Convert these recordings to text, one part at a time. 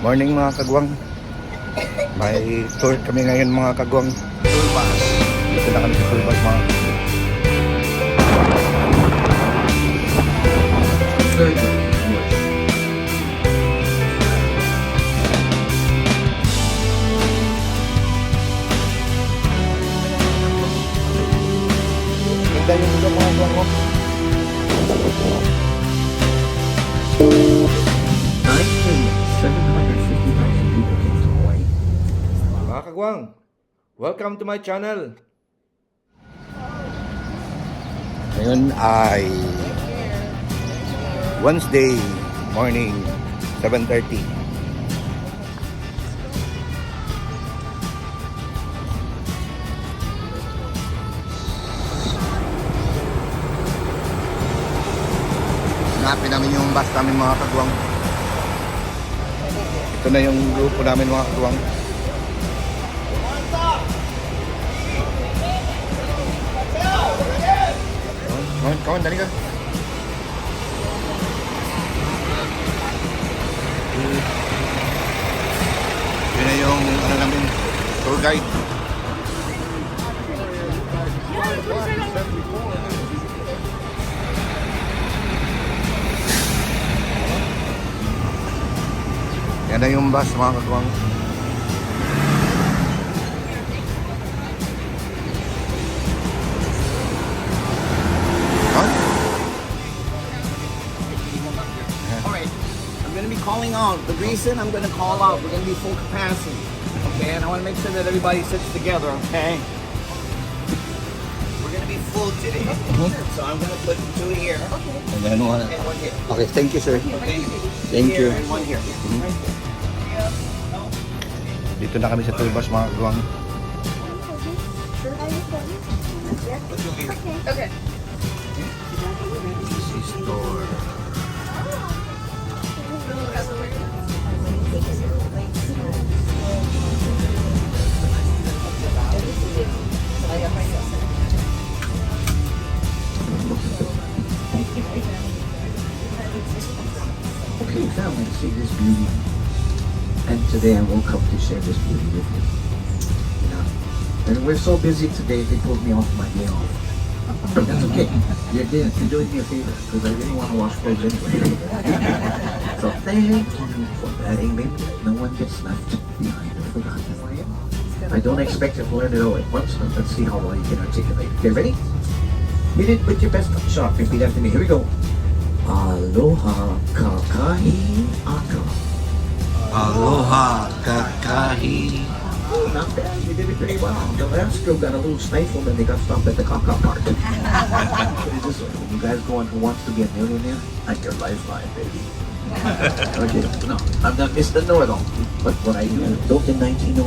Morning mga kagwang. May tour kami ngayon mga kagwang. Tour bus. Dito na kami sa tour bus mga kagwang. Ganda yung mga kagwang mo. Mga kagwang, welcome to my channel. Ngayon ay Wednesday morning, 7:30. Hanapin namin yung bus namin mga kagwang. Ito na yung grupo namin mga kagwang. Kawan, dali ka. Yun na yung ano namin, tour guide. Yan na yung bus mga kagwang. Calling out. The reason I'm going to call out, we're going to be full capacity. Okay, and I want to make sure that everybody sits together, okay? We're going to be full today. So I'm going to put two here. And then one. And one here. Okay, thank you sir. Okay? Thank Here you. and one here. Dito na kami sa tour bus mga kagwang. Okay. DC store. Okay, family, see this beauty. And today I woke up to share this beauty with you. You know? And we're so busy today, they pulled me off my day off. But that's okay. You're doing me a favor, because I didn't want to wash clothes anyway. So thank you for letting me. No one gets left behind or forgotten. I don't expect you to learn it all at once, but let's see how well you can articulate. Okay, ready? Hit it with your best shot. Repeat after me. Here we go. Aloha kakahi aka. Aloha kakahi. Oh, not bad. You did it pretty well. The last girl got a little stifled and they got stopped at the kaka part. Put it this way. When you guys go on Who Wants to Be a Millionaire, at your lifeline, baby. Okay, no, I'm not Mr. Know-it-all. But what I do, built in 1909.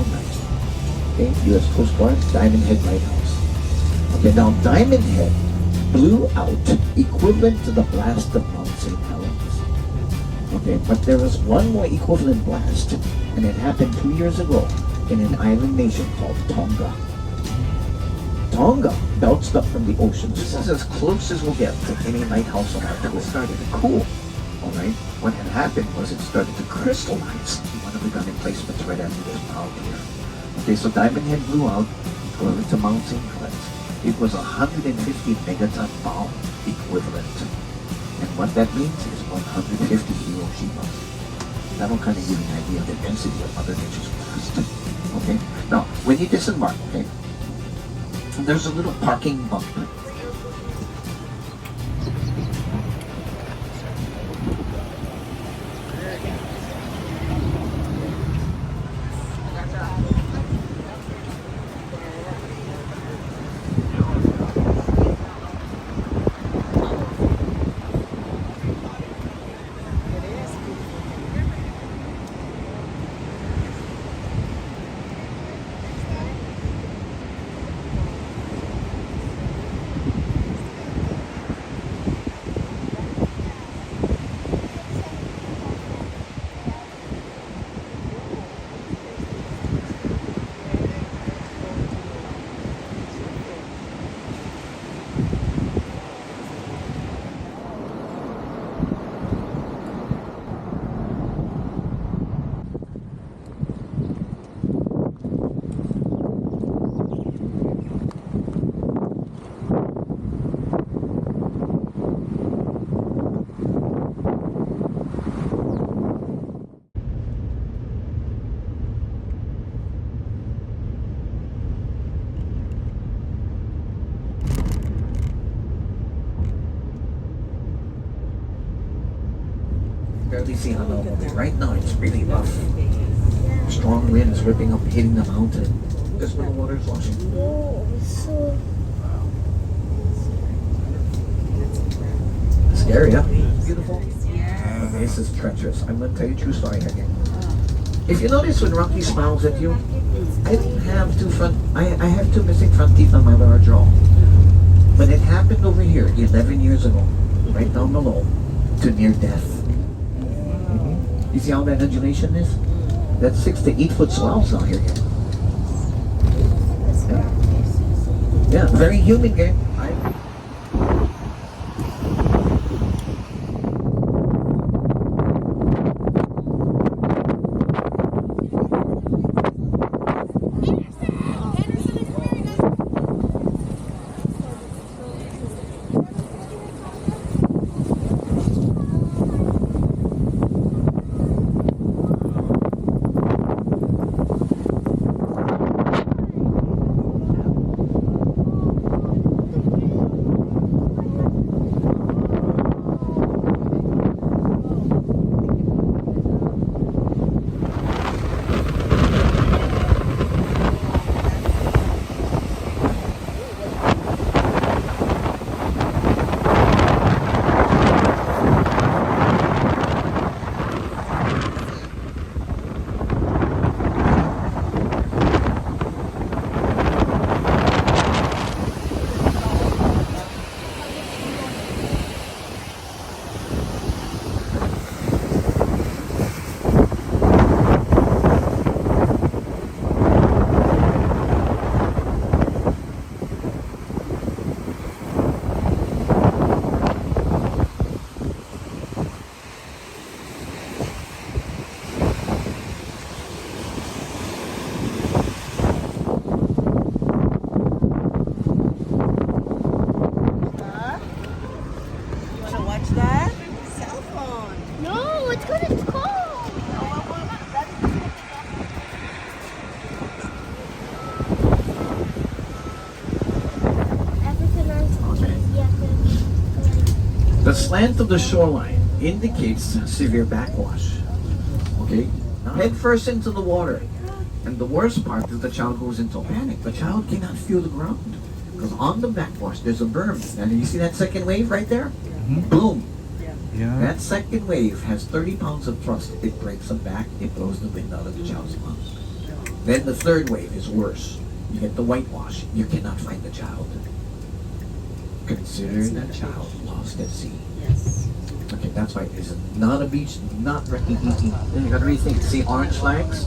Okay, U.S. Coast Guard, Diamond Head Lighthouse. Okay, now Diamond Head blew out equivalent to the blast of Mount St. Helens. Okay, but there was one more equivalent blast, and it happened 2 years ago in an island nation called Tonga. Tonga bounced up from the ocean. This is as close as we'll get to any lighthouse on Earth. It started to cool. Alright, what had happened was it started to crystallize one of the gun emplacements right after this power here. Okay, so Diamond Head blew out, equivalent to Mount St. Helens. It was 150 megaton bomb equivalent. And what that means is 150 Hiroshima. That'll kind of give you an idea of the density of Mother Nature's blast. Okay, now when you disembark, okay, there's a little parking bump. you see Honolulu. Right now, it's really rough. Strong winds ripping up, hitting the mountain. That's where the water is washing. Oh, so Scary, huh? Beautiful. The base is treacherous. I'm going to tell you a true story again. If you notice when Rocky smiles at you, I didn't have I have two missing front teeth on my lower jaw. But it happened over here 11 years ago, right down below, to near death. You see how that undulation is? That's 6 to 8 foot swells down here. Yeah, very human game. no, it's good. It's cold. Everything else is easy. The slant of the shoreline indicates severe backwash. Okay? Now head first into the water. And the worst part is the child goes into panic. The child cannot feel the ground. Because on the backwash, there's a berm. And you see that second wave right there? Boom. Yeah. That second wave has 30 pounds of thrust. It breaks them back. It blows the wind out of the child's lungs. Then the third wave is worse. You get the whitewash. You cannot find the child. Consider that child lost at sea. Yes. Okay, that's why it's not a beach, not recognition. Then you gotta rethink. See orange flags?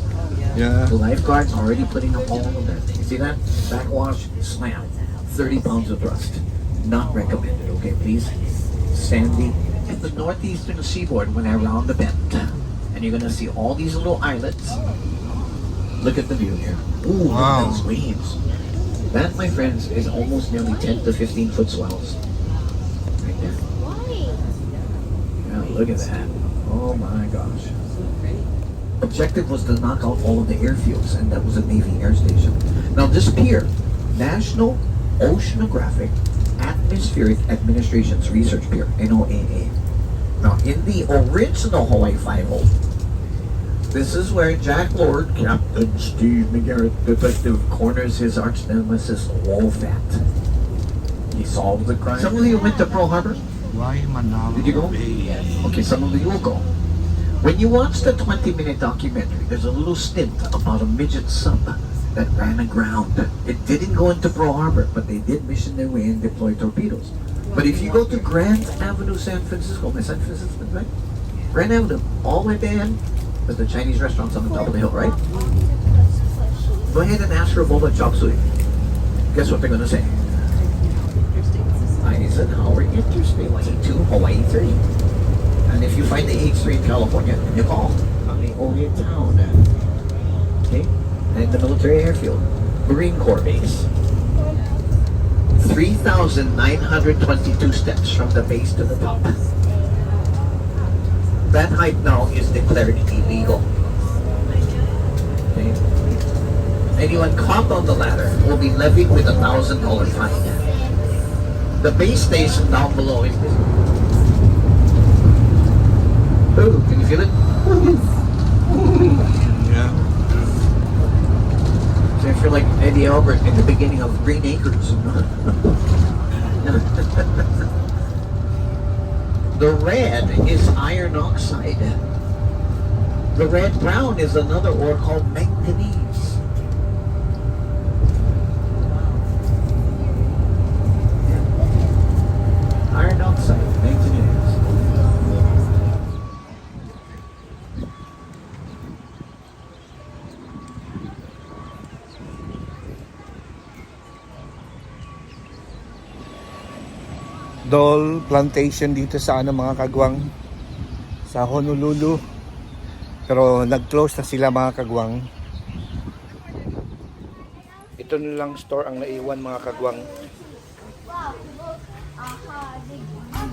Yeah. The lifeguards already putting up all of that. You see that? Backwash, slam. 30 pounds of thrust. Not recommended, okay, please? Sandy. At the northeastern seaboard, when I round the bend, and you're gonna see all these little islets. Look at the view here. Ooh, Wow. look at those waves. That, my friends, is almost nearly 10 to 15 foot swells. Right there. Why? Yeah, look at that. Oh my gosh. Objective was to knock out all of the airfields, and that was a Navy air station. Now this pier, National Oceanographic Atmospheric Administration's Research Pier, NOAA. Now in the original Hawaii 5-0, this is where Jack Lord, Captain Steve McGarrett, detective, corners his arch nemesis Wolfat. He solved the crime. Some of you went to Pearl Harbor? Did you go? Okay, some of you will go. When you watch the 20-minute documentary, there's a little stint about a midget sub that ran aground. It didn't go into Pearl Harbor, but they did mission their way and deploy torpedoes. But if you go to Grand Avenue, San Francisco, my San Francisco, right? Grand Avenue, all the way down, there's the Chinese restaurants on the top of the hill, right? Go ahead and ask for a bowl of chop suey. Guess what they're gonna say? Eisenhower Interstate 22, Hawaii 3. And if you find the H3 in California, you call on the Oregon town. Okay? And the military airfield. Marine Corps base. 3,922 steps from the base to the top. That height now is declared illegal. Okay? Anyone caught on the ladder will be levied with a $1,000 fine. The base station down below is this. Ooh, can you feel it? Yeah. So I feel like Eddie Albert in the beginning of Green Acres. The red is iron oxide. The red brown is another ore called manganese. Yeah. Iron oxide, manganese. Dole plantation dito sa mga kagwang sa Honolulu, pero nag-close na sila mga kagwang. Ito na lang store ang naiwan mga kagwang. Wow, look. Aha, big one.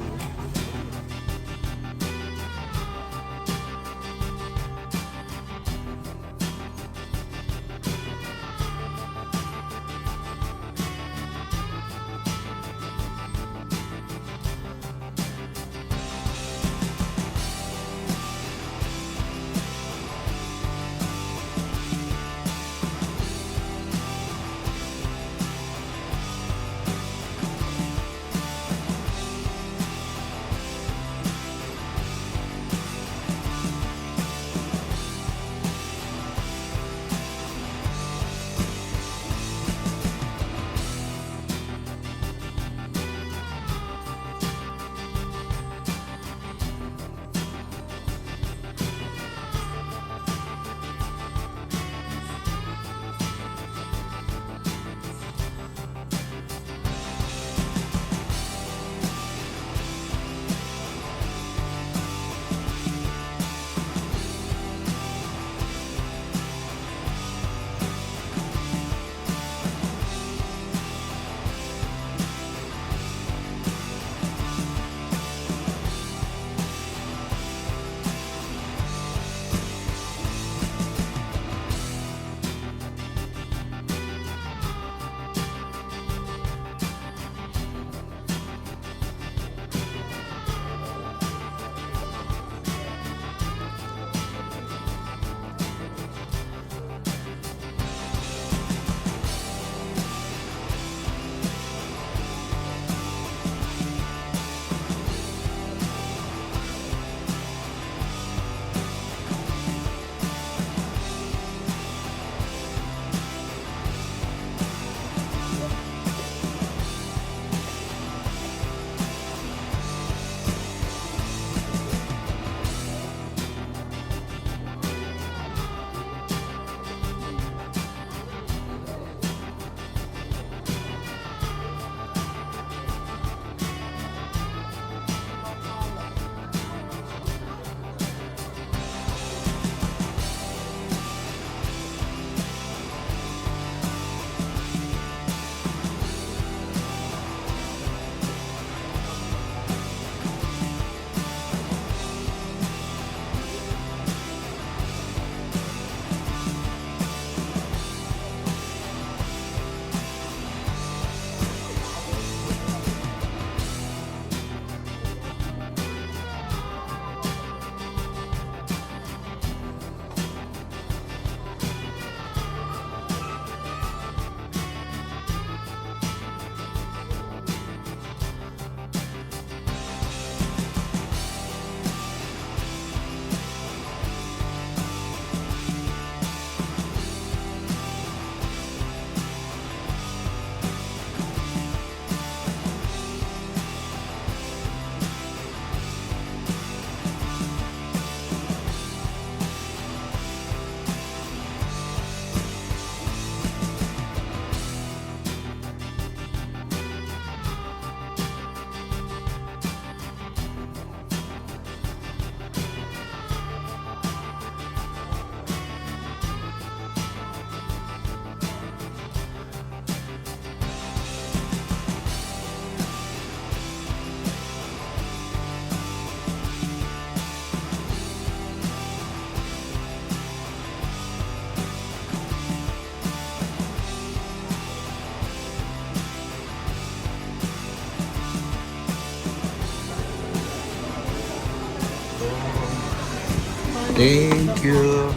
Thank you. Her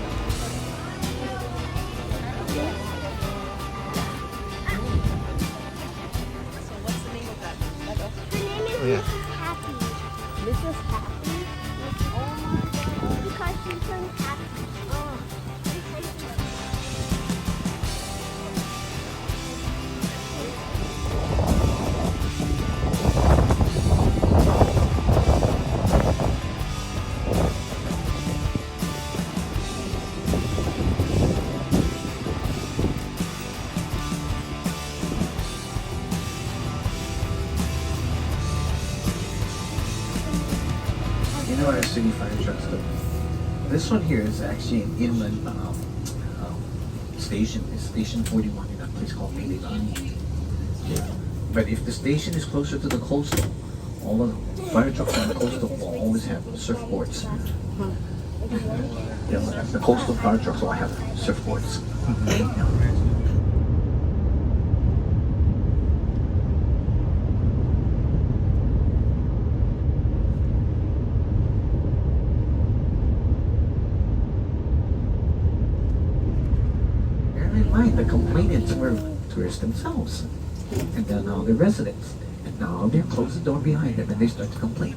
name is Oh, yeah. Happy. Mrs. Happy? Oh my god. Because she's so happy. Oh. You know our city fire trucks though? This one here is actually an inland station. It's station 41 in a place called Miligan. But if the station is closer to the coastal, all the fire trucks on the coastal will always have surfboards. Yeah, the coastal fire trucks will have surfboards. Yeah. Bear in mind, the complainants were tourists themselves. And then now they're residents. And now they close the door behind them and they start to complain.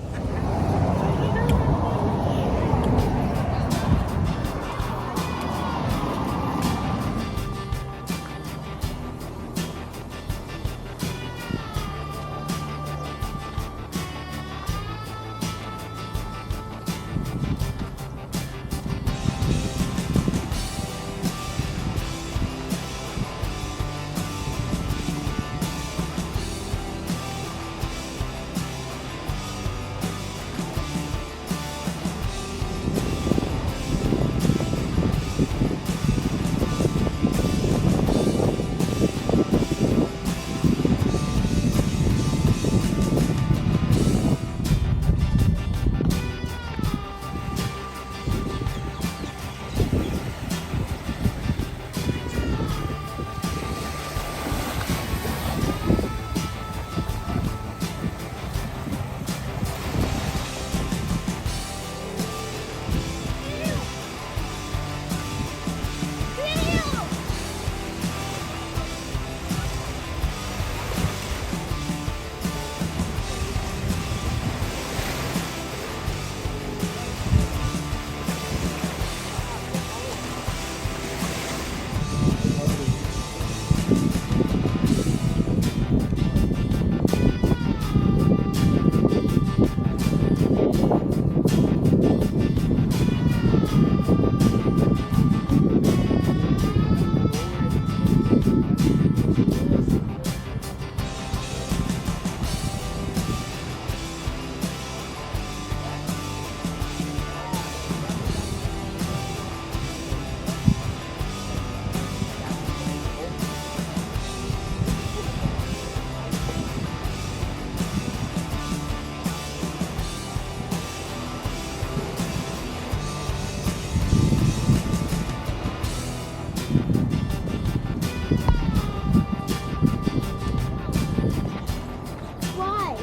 Why?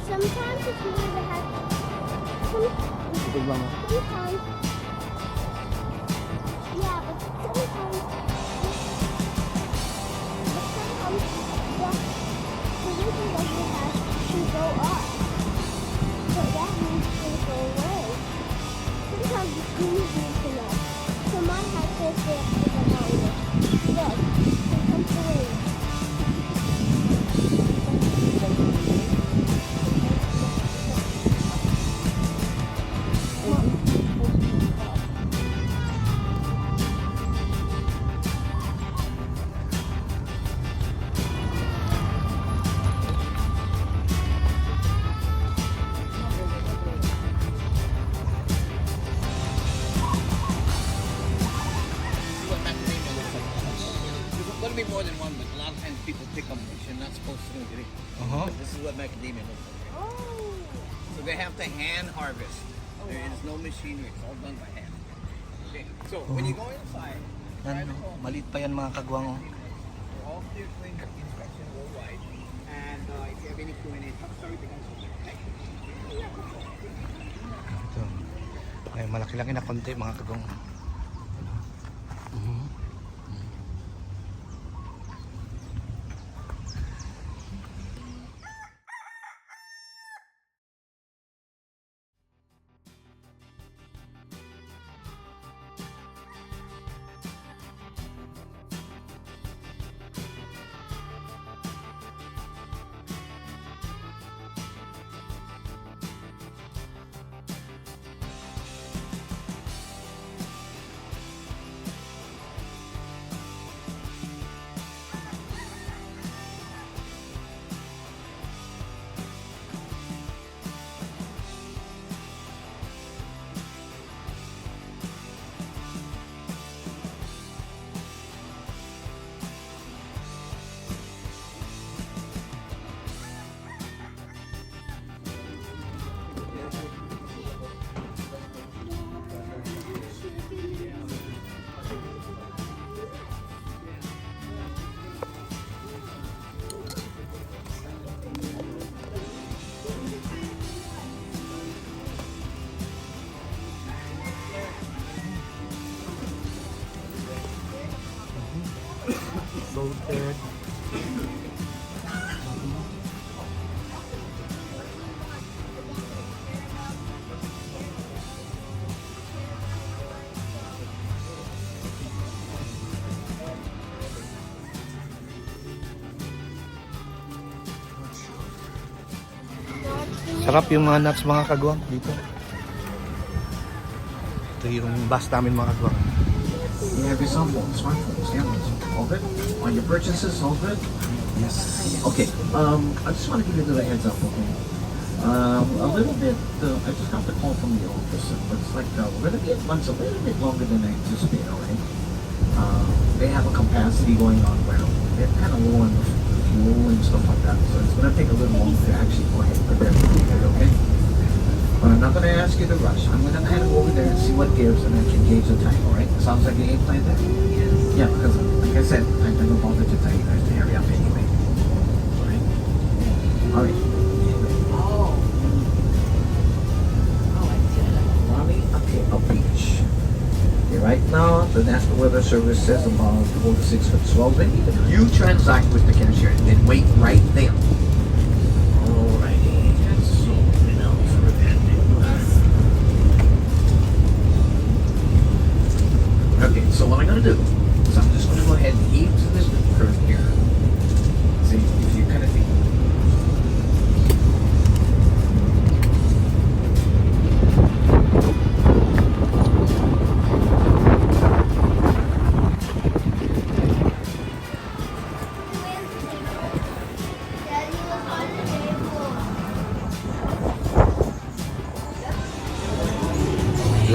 Sometimes it's more to have. Sometimes. Yeah, but sometimes. The reason that you have to go up. So that means it's going to go away. Sometimes the screens need to know. So my house goes there for the longer. Look, it comes away. See what macadamia looks like. There's going to be more than one, but a lot of times people pick them, which you're not supposed to do. Uh-huh. This is what macadamia looks like. Oh. So they have to hand harvest. There is no machinery. It's all done by hand. Okay. So when you go inside, Yan, maliit pa yan mga kagwang. Oh. we're all clear clean inspection worldwide. And if you have any Q&A, sorry, Ito. Ay, malaki-laki na konti mga kagwang. Salted. Sarap yung mga nuts mga kagwang dito. Ito yung bus namin mga kagwang. You have your cell phone, smartphones, cameras, all good? On your purchases, all good? Yes. Okay, I just want to give you a little heads up, okay? A little bit, I just got the call from the office, but it's like, we're going to be at lunch a little bit longer than I anticipate, alright? They have a capacity going on where they're kind of low on the fuel and stuff like that, so it's going to take a little longer to actually go ahead and prepare the food, okay? But I'm not going to ask you to rush. I'm going to kind of go over there and see what gives and I can gauge the time, alright? Sounds like a game plan there? Yes. Yeah, because like I said, I don't bother to tell you guys to hurry up anyway. Alright? Alright. Mommy, okay, a beach. Okay, right now, the National Weather Service says about 4 to 6 foot swell. Then you transact with the cashier and then wait right there. Alrighty. So, now for that. Okay, so what I'm going to do is I'm just going to go ahead and heave to this curve here. See, if you kind of think.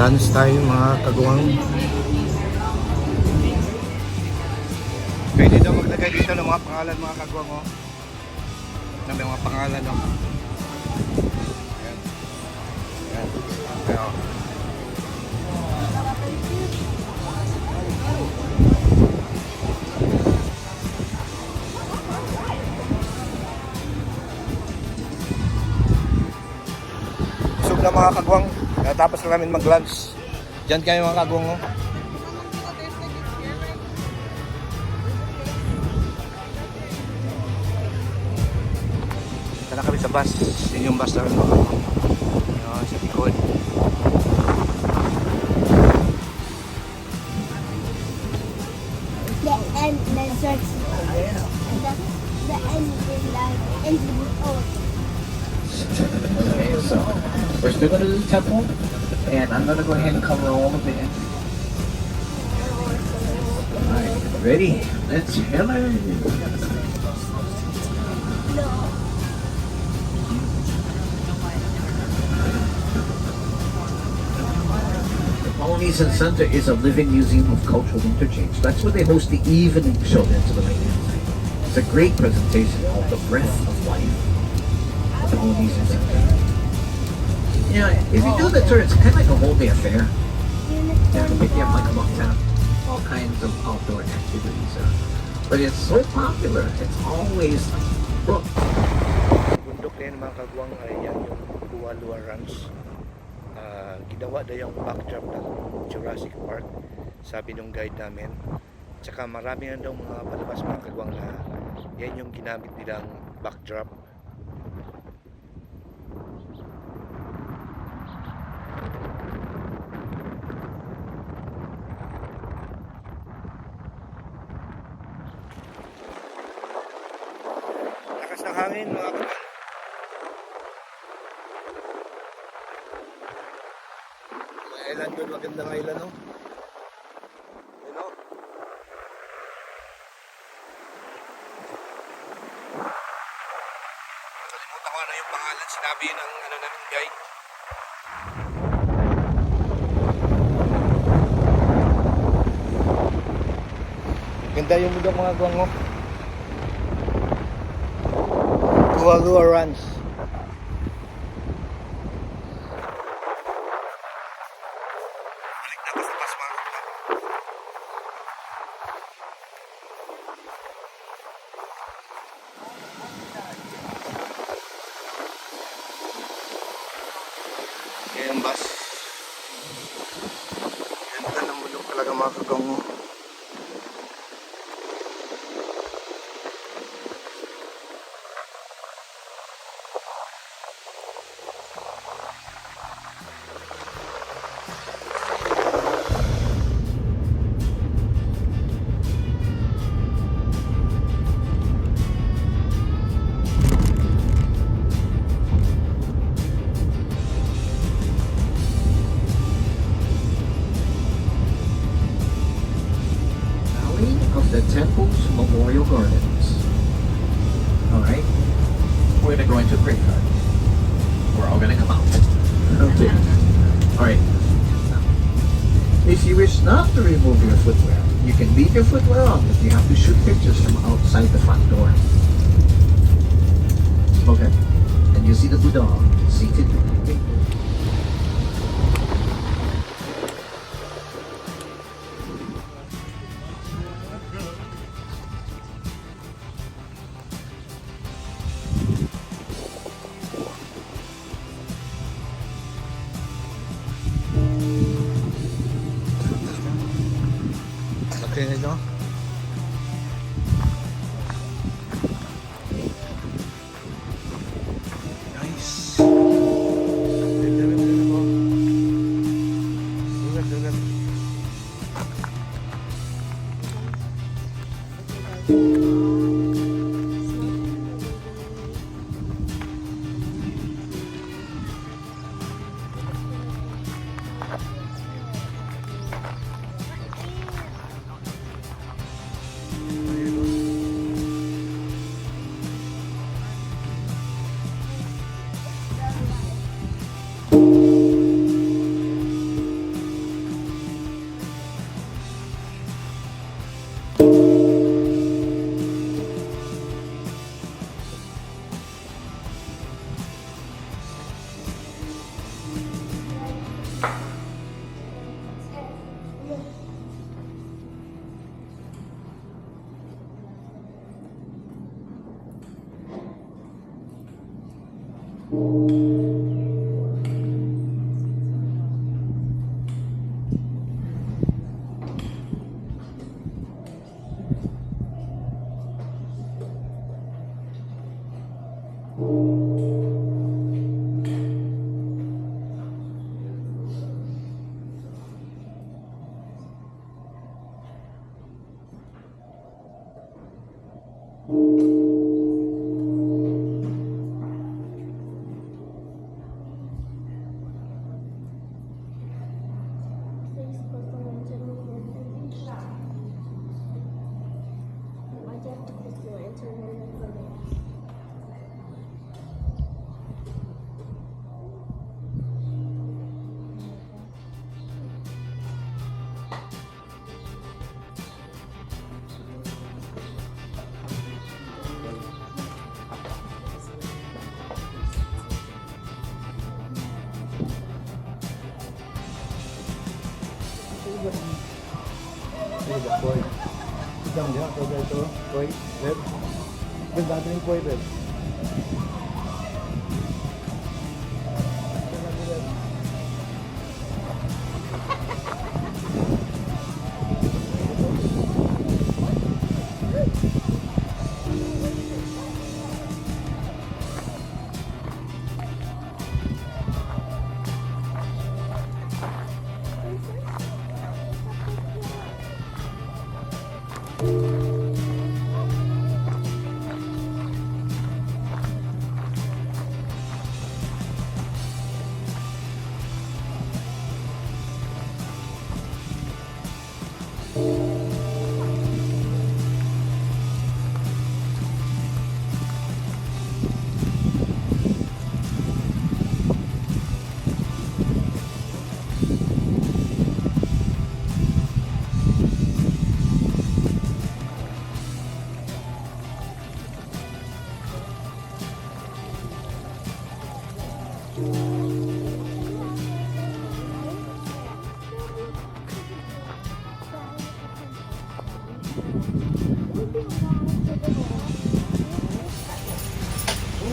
Lunch tayo mga kagwang. Pwede daw maglagay dito ng mga pangalan mga kagwang, oh. May mga pangalan, oh. Ayan. Ayan. Ayan. Busog na mga kagwang. Natapos na namin mag-lunch. Diyan kayo mga kagwang, oh. Tara kami sa bus. Yun yung bus namin mga kagwang. Yun, sa likod. The end that starts. The end is like ends with O. Okay, so we're still going to do the temple, and I'm going to go ahead and cover all of it. Alright, ready? Let's hit it. The Polynesian Center is a living museum of cultural interchange. That's where they host the evening show there to the right-hand side. It's a great presentation called The Breath of Life. The Polynesian Center. Yeah, if you do the tour, it's kind of like a whole day affair. They have to pick you up like about 10. All kinds of outdoor activities. But it's so popular, it's always booked. Bundok na yun mga kagwang ay yan yung Luwa Ranch. ginawa na yung backdrop ng Jurassic Park, sabi nung guide namin. Tsaka marami na daw mga palabas mga kagwang na yan yung ginamit nilang backdrop. Lakas ng hangin mga kagwang. Island doon, magandang island, no? You know? Kalimutan ko na yung pangalan, sinabi ng ano namin guide. Ganda yung mundo mga guwango. Kualua Ranch. Yan yung bus. Ganda ng bulok talaga mga kagongo. Of the Temple's Memorial Gardens. Alright? We're gonna go into a graveyard. We're all gonna come out. Okay. Alright. If you wish not to remove your footwear, you can leave your footwear on, but you have to shoot pictures from outside the front door. Okay. And you see the Buddha seated. Okay nito. Nice. Dugat. Boy. Isang dia atau itu, boy, red. Ganda din boy red.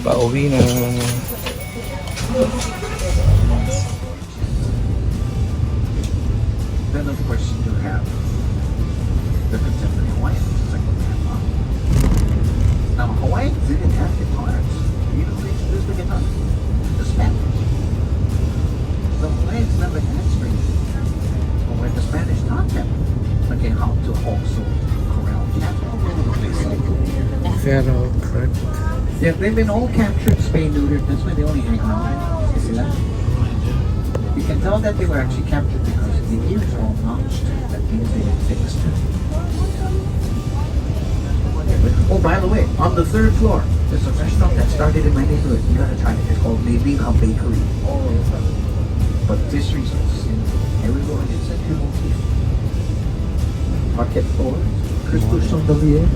Pauwi na. Then of course you have the contemporary Hawaiians, like what we have now. Now Hawaiians didn't have guitars. You know they introduced the guitar? The Spanish. The Hawaiians never had strings. But when the Spanish taught them, okay, how to also corral cats all over the place. Feral, correct. Yeah, they've been all captured, spay neutered. That's why they only hang around. You see that? You can tell that they were actually captured because the ears are all notched. That means they were fixed. Oh, by the way, on the third floor, there's a restaurant that started in my neighborhood. You gotta try it. It's called Leviha Bakery. Patisserie sauce. Every go and it's a new motif. Parquet floors, crystal chandelier.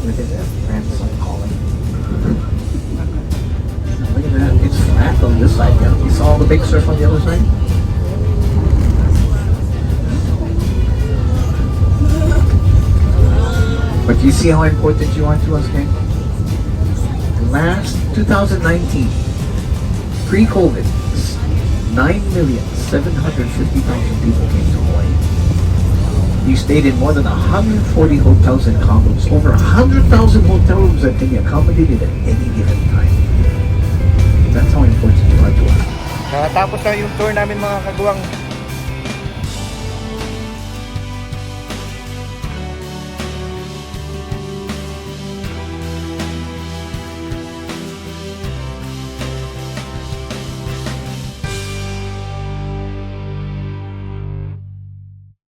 Look at that, grandson calling. Look at that, it's flat on this side. Yeah? You saw the big surf on the other side? But you see how important you are to us, gang? Last 2019, pre-COVID, 9,750,000 people came to Hawaii. You stayed in more than 140 hotels and condos. Over 100,000 hotel rooms that can be accommodated at any given time. That's how important you are to us. Nakatapos na yung tour namin mga kagawang.